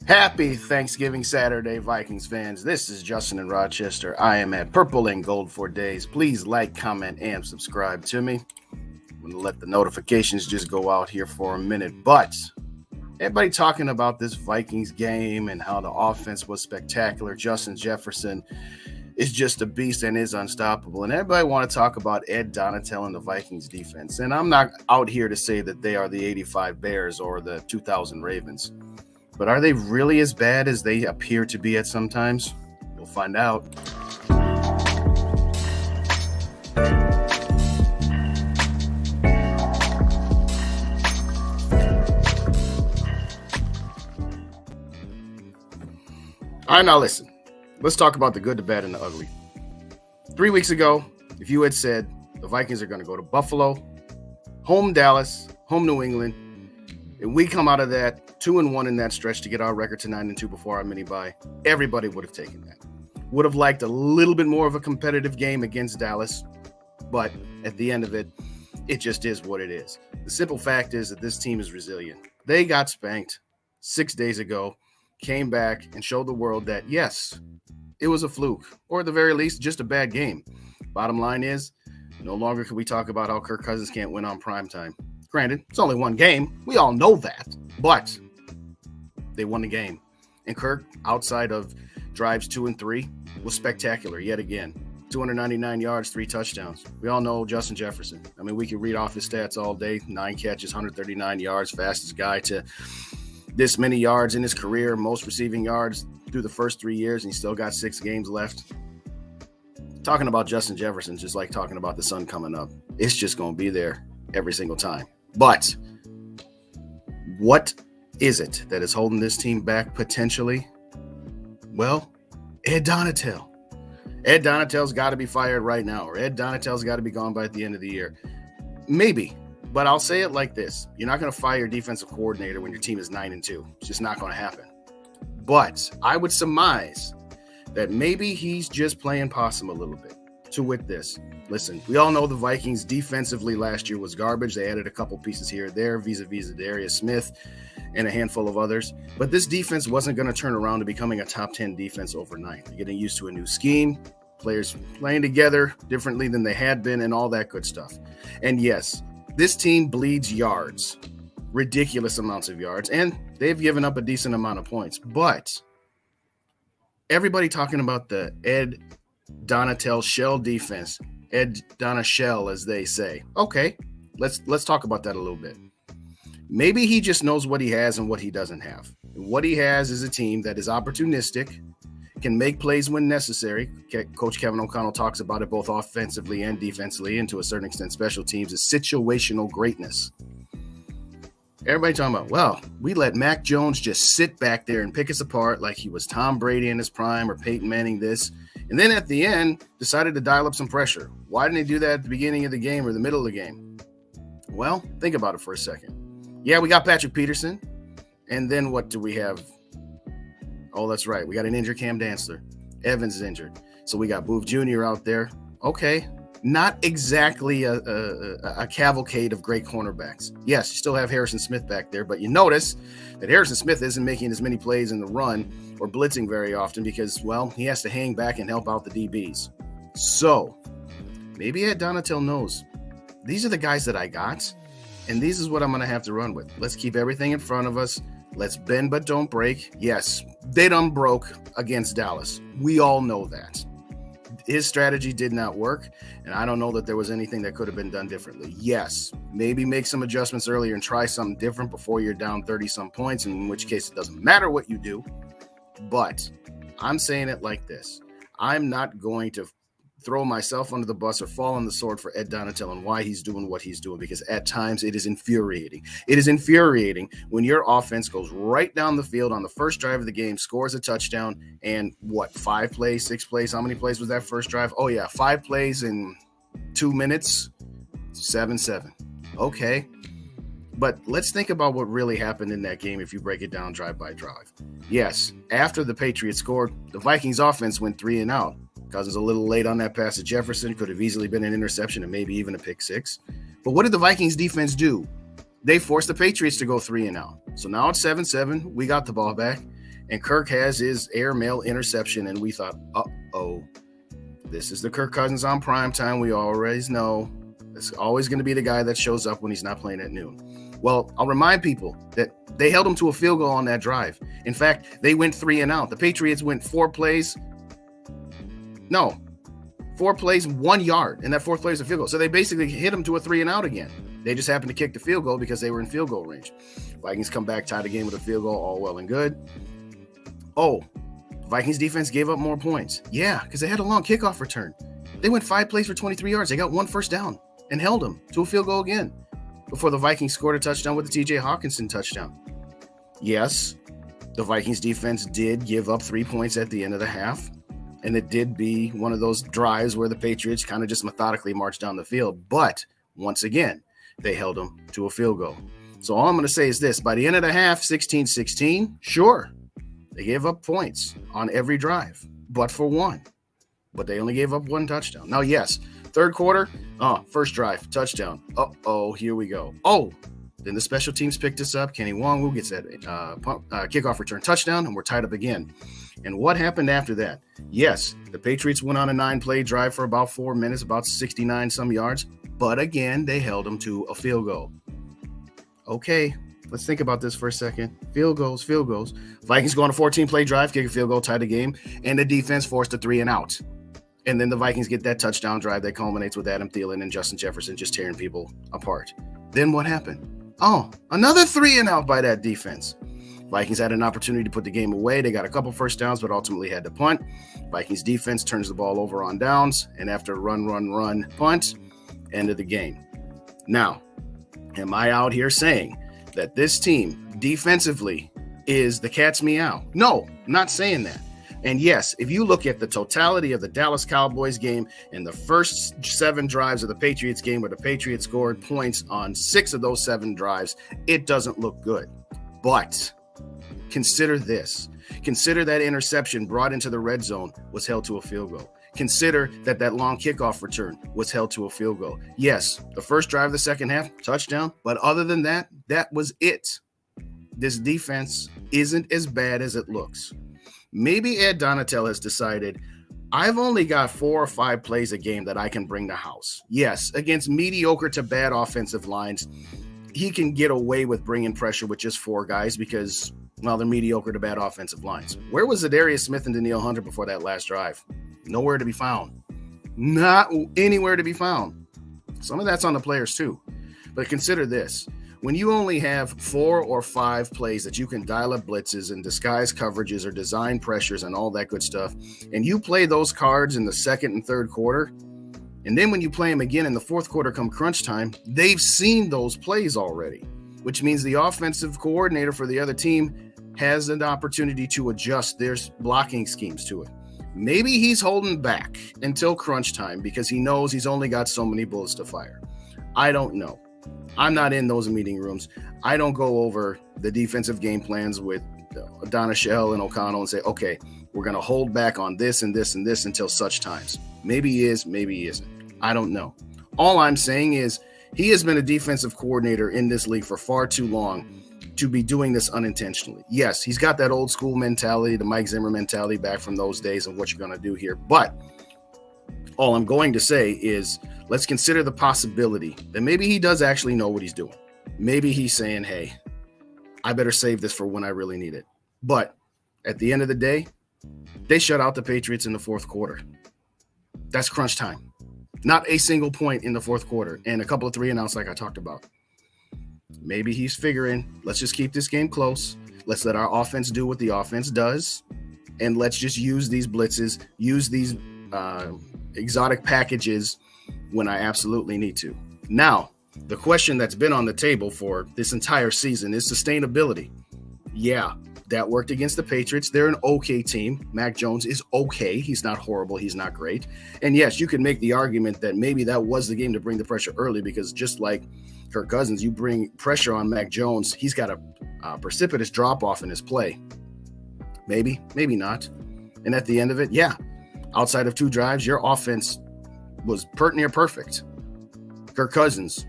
Happy Thanksgiving Saturday, Vikings fans. This is Justin in Rochester. I am at Purple and Gold for days. Please like, comment, and subscribe to me. I'm going to let the notifications just go out here for a minute. But everybody talking about this Vikings game and how the offense was spectacular. Justin Jefferson is just a beast and is unstoppable. And everybody want to talk about Ed Donatel and the Vikings defense. And I'm not out here to say that they are the 85 Bears or the 2000 Ravens. But are they really as bad as they appear to be at sometimes? We'll find out. All right, now listen. Let's talk about the good, the bad, and the ugly. 3 weeks ago, if you had said the Vikings are going to go to Buffalo, home Dallas, home New England, and we come out of that 2-1 in that stretch to get our record to 9-2 before our mini bye, everybody would have taken that. Would have liked a little bit more of a competitive game against Dallas, but at the end of it, it just is what it is. The simple fact is that this team is resilient. They got spanked 6 days ago, came back and showed the world that, yes, it was a fluke, or at the very least, just a bad game. Bottom line is, no longer can we talk about how Kirk Cousins can't win on primetime. Granted, it's only one game. We all know that. But they won the game. And Kirk, outside of drives 2 and 3, was spectacular yet again. 299 yards, 3 touchdowns. We all know Justin Jefferson. I mean, we could read off his stats all day. 9 catches, 139 yards, fastest guy to this many yards in his career, most receiving yards through the first 3 years, and he still got 6 games left. Talking about Justin Jefferson, just like talking about the sun coming up. It's just going to be there every single time. But what is it that is holding this team back potentially? Well, Ed Donatel. Ed Donatel's got to be fired right now, or Ed Donatel's got to be gone by the end of the year. Maybe, but I'll say it like this. You're not going to fire your defensive coordinator when your team is 9-2. It's just not going to happen. But I would surmise that maybe he's just playing possum a little bit. To wit this. Listen, we all know the Vikings defensively last year was garbage. They added a couple pieces here or there, vis-a-vis Darius Smith and a handful of others. But this defense wasn't going to turn around to becoming a top 10 defense overnight. They're getting used to a new scheme, players playing together differently than they had been, and all that good stuff. And yes, this team bleeds yards, ridiculous amounts of yards, and they've given up a decent amount of points. But everybody talking about the Ed Donatel shell defense, Ed Donashell, as they say. Okay, let's talk about that a little bit. Maybe he just knows what he has and what he doesn't have. And what he has is a team that is opportunistic, can make plays when necessary. Coach Kevin O'Connell talks about it both offensively and defensively, and to a certain extent special teams, is situational greatness. Everybody talking about, well, we let Mac Jones just sit back there and pick us apart like he was Tom Brady in his prime or Peyton Manning this. And then at the end, decided to dial up some pressure. Why didn't they do that at the beginning of the game or the middle of the game? Well, think about it for a second. Yeah, we got Patrick Peterson. And then what do we have? Oh, that's right. We got an injured Cam Dantzler. Evans is injured. So we got Boove Jr. out there. Okay. Not exactly a cavalcade of great cornerbacks. Yes, you still have Harrison Smith back there, but you notice that Harrison Smith isn't making as many plays in the run or blitzing very often because, well, he has to hang back and help out the DBs. So maybe Ed Donatel knows these are the guys that I got, and this is what I'm going to have to run with. Let's keep everything in front of us. Let's bend but don't break. Yes, they done broke against Dallas. We all know that. His strategy did not work, and I don't know that there was anything that could have been done differently. Yes, maybe make some adjustments earlier and try something different before you're down 30-some points, in which case it doesn't matter what you do. But I'm saying it like this. I'm not going to throw myself under the bus or fall on the sword for Ed Donatel and why he's doing what he's doing, because at times it is infuriating. It is infuriating when your offense goes right down the field on the first drive of the game, scores a touchdown, and 5 plays, 6 plays? How many plays was that first drive? Oh, yeah, 5 plays in 2 minutes, 7-7. Okay. But let's think about what really happened in that game if you break it down drive by drive. Yes, after the Patriots scored, the Vikings offense went 3 and out. Cousins a little late on that pass to Jefferson. Could have easily been an interception and maybe even a pick 6. But what did the Vikings defense do? They forced the Patriots to go 3 and out. So now it's 7-7. We got the ball back. and Kirk has his airmail interception, and we thought, uh-oh, this is the Kirk Cousins on primetime. We always know it's always going to be the guy that shows up when he's not playing at noon. Well, I'll remind people that they held him to a field goal on that drive. In fact, they went 3 and out. The Patriots went 4 plays, 1 yard, and that 4th play was a field goal. So they basically hit him to a 3 and out again. They just happened to kick the field goal because they were in field goal range. Vikings come back, tie the game with a field goal, all well and good. Oh, Vikings defense gave up more points. Yeah, because they had a long kickoff return. They went 5 plays for 23 yards. They got 1 first down and held them to a field goal again before the Vikings scored a touchdown with the TJ Hawkinson touchdown. Yes, the Vikings defense did give up 3 points at the end of the half, and it did be one of those drives where the Patriots kind of just methodically marched down the field. But once again, they held them to a field goal. So all I'm going to say is this. By the end of the half, 16-16, sure, they gave up points on every drive, but for 1. But they only gave up 1 touchdown. Now, yes, 3rd quarter, first drive, touchdown. Uh-oh, here we go. Oh, then the special teams picked us up. Kenny Wongwu gets that kickoff return touchdown, and we're tied up again. And what happened after that? Yes, the Patriots went on a 9-play drive for about 4 minutes, about 69-some yards. But again, they held them to a field goal. Okay, let's think about this for a second. Field goals. Vikings go on a 14-play drive, kick a field goal, tie the game, and the defense forced a 3 and out. And then the Vikings get that touchdown drive that culminates with Adam Thielen and Justin Jefferson just tearing people apart. Then what happened? Oh, another 3 and out by that defense. Vikings had an opportunity to put the game away. They got a couple first downs, but ultimately had to punt. Vikings defense turns the ball over on downs, and after run, punt, end of the game. Now, am I out here saying that this team defensively is the cat's meow? No, I'm not saying that. And yes, if you look at the totality of the Dallas Cowboys game and the first 7 drives of the Patriots game where the Patriots scored points on 6 of those 7 drives, it doesn't look good. But consider this. Consider that interception brought into the red zone was held to a field goal. Consider that long kickoff return was held to a field goal. Yes, the first drive of the second half, touchdown. But other than that, that was it. This defense isn't as bad as it looks. Maybe Ed Donatel has decided, I've only got 4 or 5 plays a game that I can bring to house. Yes, against mediocre to bad offensive lines, he can get away with bringing pressure with just 4 guys because, well, they're mediocre to bad offensive lines. Where was Zadarius Smith and Danielle Hunter before that last drive? Nowhere to be found. Not anywhere to be found. Some of that's on the players too. But consider this. When you only have 4 or 5 plays that you can dial up blitzes and disguise coverages or design pressures and all that good stuff, and you play those cards in the second and third quarter, and then when you play them again in the fourth quarter come crunch time, they've seen those plays already, which means the offensive coordinator for the other team has an opportunity to adjust their blocking schemes to it. Maybe he's holding back until crunch time because he knows he's only got so many bullets to fire. I don't know. I'm not in those meeting rooms. I don't go over the defensive game plans with Donashell and O'Connell and say, okay, we're going to hold back on this and this and this until such times. Maybe he is, maybe he isn't. I don't know. All I'm saying is he has been a defensive coordinator in this league for far too long to be doing this unintentionally. Yes, he's got that old school mentality, the Mike Zimmer mentality back from those days of what you're going to do here. But all I'm going to say is let's consider the possibility that maybe he does actually know what he's doing. Maybe he's saying, hey, I better save this for when I really need it. But at the end of the day, they shut out the Patriots in the fourth quarter. That's crunch time. Not a single point in the fourth quarter and a couple of 3 and outs like I talked about. Maybe he's figuring, let's just keep this game close. Let's let our offense do what the offense does. And let's just use these blitzes, use these exotic packages when I absolutely need to. Now, the question that's been on the table for this entire season is sustainability. Yeah, that worked against the Patriots. They're an okay team. Mac Jones is okay. He's not horrible. He's not great. And yes, you can make the argument that maybe that was the game to bring the pressure early because just like Kirk Cousins, you bring pressure on Mac Jones, he's got a precipitous drop-off in his play. Maybe, maybe not. And at the end of it, yeah, outside of 2 drives, your offense was near perfect. Kirk Cousins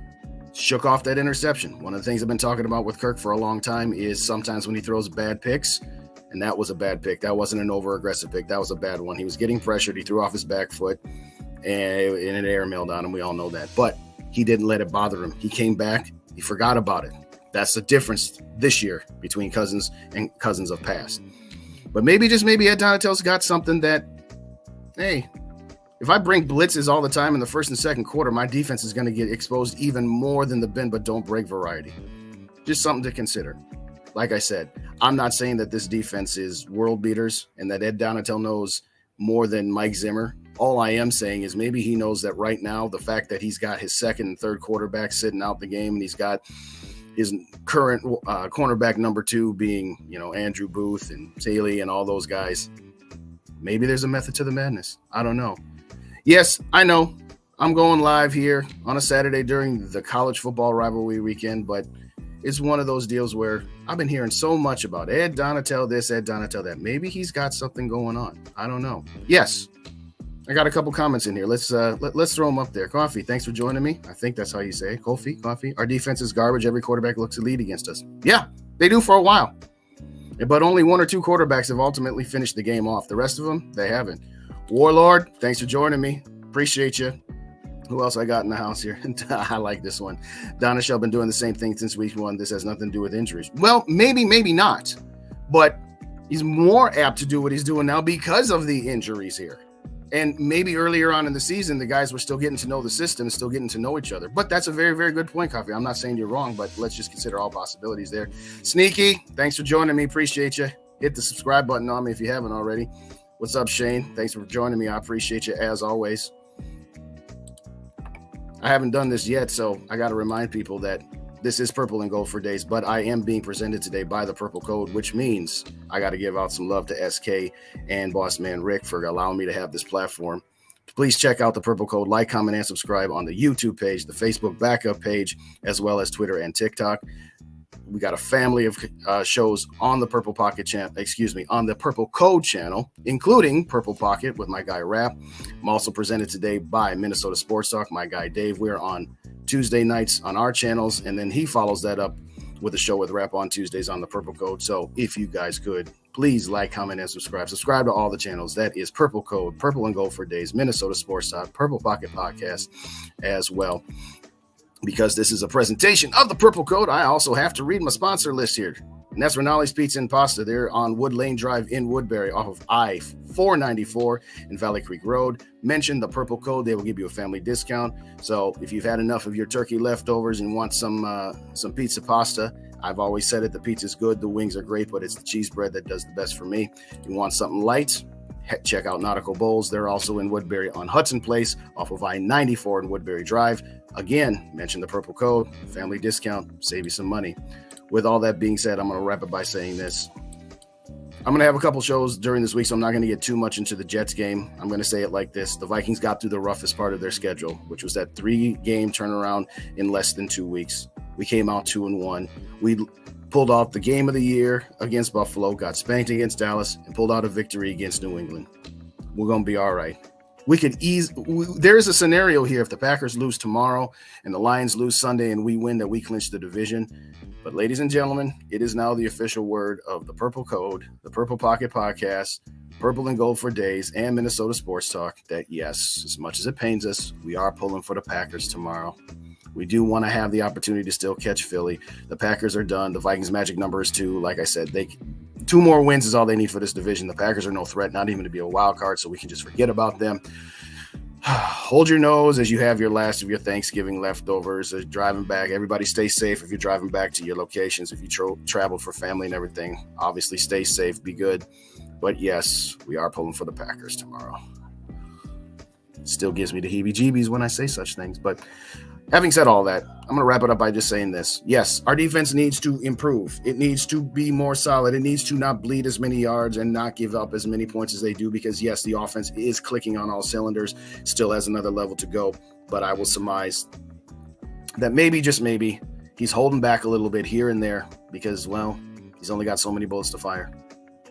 shook off that interception. One of the things I've been talking about with Kirk for a long time is sometimes when he throws bad picks, And that was a bad pick. That wasn't an over-aggressive pick. That was a bad one. He was getting pressured. He threw off his back foot, and it airmailed on him. We all know that. But he didn't let it bother him. He came back. He forgot about it. That's the difference this year between Cousins and Cousins of past. But maybe, just maybe, Ed Donatell's got something that, hey, if I bring blitzes all the time in the first and second quarter, my defense is going to get exposed even more than the bend but don't break variety. Just something to consider. Like I said, I'm not saying that this defense is world beaters and that Ed Donatell knows more than Mike Zimmer. All I am saying is maybe he knows that right now, the fact that he's got his second and third quarterback sitting out the game, and he's got his current cornerback number 2 being, Andrew Booth and Saley and all those guys. Maybe there's a method to the madness. I don't know. Yes, I know I'm going live here on a Saturday during the college football rivalry weekend, but it's one of those deals where I've been hearing so much about Ed Donatell this, Ed Donatell that. Maybe he's got something going on. I don't know. Yes, I got a couple comments in here. Let's throw them up there. Coffee, thanks for joining me. I think that's how you say it. Coffee. Our defense is garbage. Every quarterback looks elite against us. Yeah, they do for a while. But only 1 or 2 quarterbacks have ultimately finished the game off. The rest of them, they haven't. Warlord, thanks for joining me. Appreciate you. Who else I got in the house here? I like this one. Donatell been doing the same thing since week 1. This has nothing to do with injuries. Well, maybe not. But he's more apt to do what he's doing now because of the injuries here. And maybe earlier on in the season, the guys were still getting to know the system, still getting to know each other. But that's a very, very good point, Coffee. I'm not saying you're wrong, but let's just consider all possibilities there. Sneaky, thanks for joining me. Appreciate you. Hit the subscribe button on me if you haven't already. What's up, Shane? Thanks for joining me. I appreciate you as always. I haven't done this yet, so I got to remind people that this is Purple and Gold for Days, but I am being presented today by the Purple Code, which means I got to give out some love to SK and Boss Man Rick for allowing me to have this platform. Please check out the Purple Code, like, comment, and subscribe on the YouTube page, the Facebook backup page, as well as Twitter and TikTok. We got a family of shows on the Purple Pocket channel, on the Purple Code channel, including Purple Pocket with my guy Rap. I'm also presented today by Minnesota Sports Talk, my guy Dave. We're on Tuesday nights on our channels, and then he follows that up with a show with Rap on Tuesdays on the Purple Code. So if you guys could, please like, comment, and subscribe. Subscribe to all the channels. That is Purple Code, Purple and Gold for Days, Minnesota Sports Talk, Purple Pocket Podcast as well. Because this is a presentation of the Purple Code, I also have to read my sponsor list here. And that's Rinaldi's Pizza and Pasta. They're on Wood Lane Drive in Woodbury off of I-494 in Valley Creek Road. Mention the Purple Code. They will give you a family discount. So if you've had enough of your turkey leftovers and want some pizza pasta, I've always said it, the pizza's good, the wings are great, but it's the cheese bread that does the best for me. If you want something light, check out Nautical Bowls. They're also in Woodbury on Hudson Place off of I-94 in Woodbury Drive. Again, mention the Purple Code, family discount, save you some money. With all that being said, I'm going to wrap it by saying this. I'm going to have a couple shows during this week, so I'm not going to get too much into the Jets game. I'm going to say it like this. The Vikings got through the roughest part of their schedule, which was that 3-game turnaround in less than 2 weeks. We came out 2-1. We pulled off the game of the year against Buffalo, got spanked against Dallas, and pulled out a victory against New England. We're going to be all right. There is a scenario here if the Packers lose tomorrow and the Lions lose Sunday and we win, that we clinch the division. But ladies and gentlemen, it is now the official word of the Purple Code, the Purple Pocket Podcast, Purple and Gold for Days, and Minnesota Sports Talk that yes, as much as it pains us, we are pulling for the Packers tomorrow. We do want to have the opportunity to still catch Philly. The Packers are done. The Vikings' magic number is 2. Like I said, 2 more wins is all they need for this division. The Packers are no threat, not even to be a wild card, so we can just forget about them. Hold your nose as you have your last of your Thanksgiving leftovers. Driving back, everybody stay safe if you're driving back to your locations. If you travel for family and everything, obviously stay safe, be good. But yes, we are pulling for the Packers tomorrow. Still gives me the heebie-jeebies when I say such things, but having said all that, I'm going to wrap it up by just saying this. Yes, our defense needs to improve. It needs to be more solid. It needs to not bleed as many yards and not give up as many points as they do because, yes, the offense is clicking on all cylinders, still has another level to go. But I will surmise that maybe, just maybe, he's holding back a little bit here and there because, well, he's only got so many bullets to fire.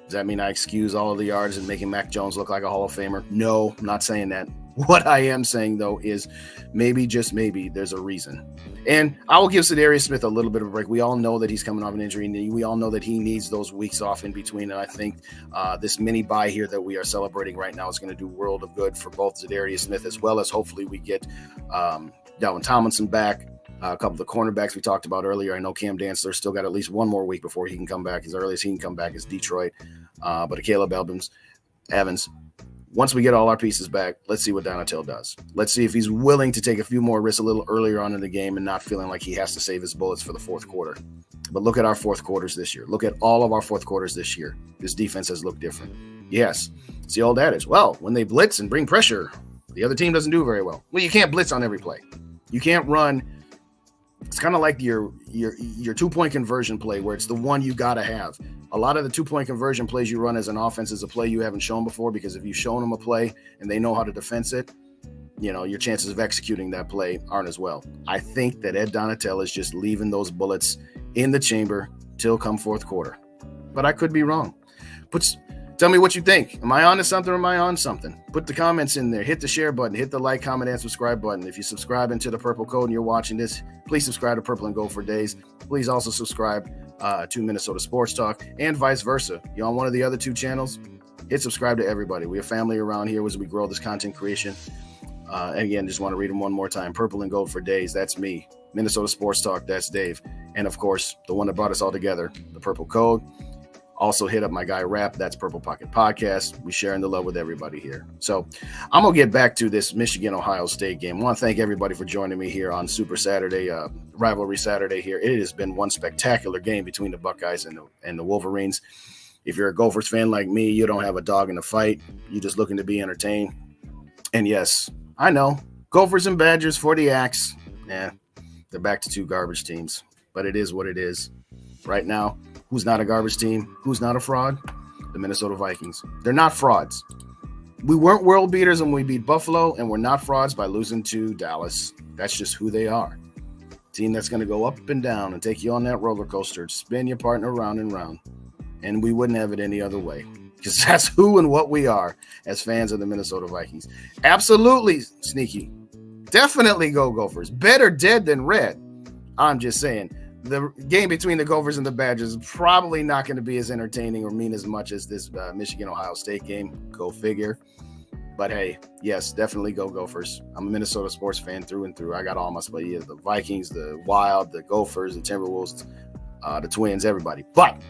Does that mean I excuse all of the yards and making Mac Jones look like a Hall of Famer? No, I'm not saying that. What I am saying, though, is maybe, just maybe, there's a reason. And I will give Za'Darius Smith a little bit of a break. We all know that he's coming off an injury, and we all know that he needs those weeks off in between. And I think this mini bye here that we are celebrating right now is going to do world of good for both Za'Darius Smith, as well as hopefully we get Dalvin Tomlinson back. A couple of the cornerbacks we talked about earlier. I know Cam Dantzler still got at least one more week before he can come back. As early as he can come back is Detroit. But Caleb Evans, once we get all our pieces back, let's see what Donatell does. Let's see if he's willing to take a few more risks a little earlier on in the game and not feeling like he has to save his bullets for the fourth quarter. But look at our fourth quarters this year. Look at all of our fourth quarters this year. This defense has looked different. Yes, it's the old adage. Well, when they blitz and bring pressure, the other team doesn't do very well. Well, you can't blitz on every play. You can't run. It's kind of like your 2-point conversion play where it's the one you got to have. A lot of the 2-point conversion plays you run as an offense is a play you haven't shown before, because if you've shown them a play and they know how to defense it, your chances of executing that play aren't as well. I think that Ed Donatell is just leaving those bullets in the chamber till come fourth quarter. But I could be wrong. Tell me what you think. Am I on to something or am I on something? Put the comments in there. Hit the share button. Hit the like, comment, and subscribe button. If you subscribe into the Purple Code and you're watching this, please subscribe to Purple and Gold for Days. Please also subscribe to Minnesota Sports Talk and vice versa. You're on one of the other two channels, hit subscribe to everybody. We're a family around here as we grow this content creation. And again, just want to read them one more time. Purple and Gold for Days, that's me. Minnesota Sports Talk, that's Dave. And of course, the one that brought us all together, the Purple Code. Also hit up my guy Rap, that's Purple Pocket Podcast. We sharing the love with everybody here. So I'm going to get back to this Michigan-Ohio State game. I want to thank everybody for joining me here on Super Saturday, Rivalry Saturday here. It has been one spectacular game between the Buckeyes and the Wolverines. If you're a Gophers fan like me, you don't have a dog in the fight. You're just looking to be entertained. And yes, I know, Gophers and Badgers for the axe. They're back to two garbage teams. But it is what it is. Right now, who's not a garbage team? Who's not a fraud? The Minnesota Vikings. They're not frauds. We weren't world beaters when we beat Buffalo, and we're not frauds by losing to Dallas. That's just who they are. Team that's going to go up and down and take you on that roller coaster, spin your partner round and round. And we wouldn't have it any other way, because that's who and what we are as fans of the Minnesota Vikings. Absolutely sneaky. Definitely go Gophers. Better dead than red. I'm just saying. The game between the Gophers and the Badgers is probably not going to be as entertaining or mean as much as this Michigan-Ohio State game. Go figure. But hey, yes, definitely go Gophers. I'm a Minnesota sports fan through and through. I got all my split. Yeah, the Vikings, the Wild, the Gophers, the Timberwolves, the Twins, everybody. But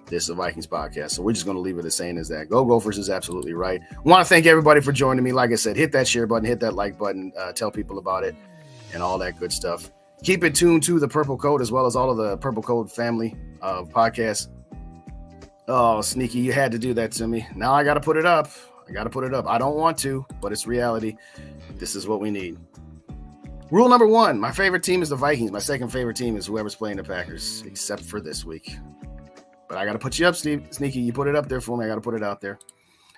this is a Vikings podcast, so we're just going to leave it as saying as that. Go Gophers is absolutely right. I want to thank everybody for joining me. Like I said, hit that share button, hit that like button, tell people about it, and all that good stuff. Keep it tuned to the Purple Code as well as all of the Purple Code family of podcasts. Oh, Sneaky, you had to do that to me. Now I got to put it up. I don't want to, but it's reality. This is what we need. Rule number 1, my favorite team is the Vikings. My second favorite team is whoever's playing the Packers, except for this week. But I got to put you up, Sneaky. You put it up there for me. I got to put it out there.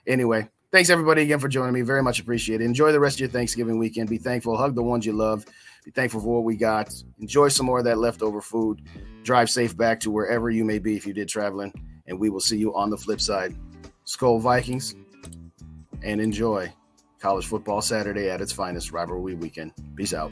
Anyway, thanks everybody again for joining me. Very much appreciated. Enjoy the rest of your Thanksgiving weekend. Be thankful. Hug the ones you love. Be thankful for what we got. Enjoy some more of that leftover food. Drive safe back to wherever you may be if you did traveling. And we will see you on the flip side. Skol Vikings. And enjoy College Football Saturday at its finest. Rivalry weekend. Peace out.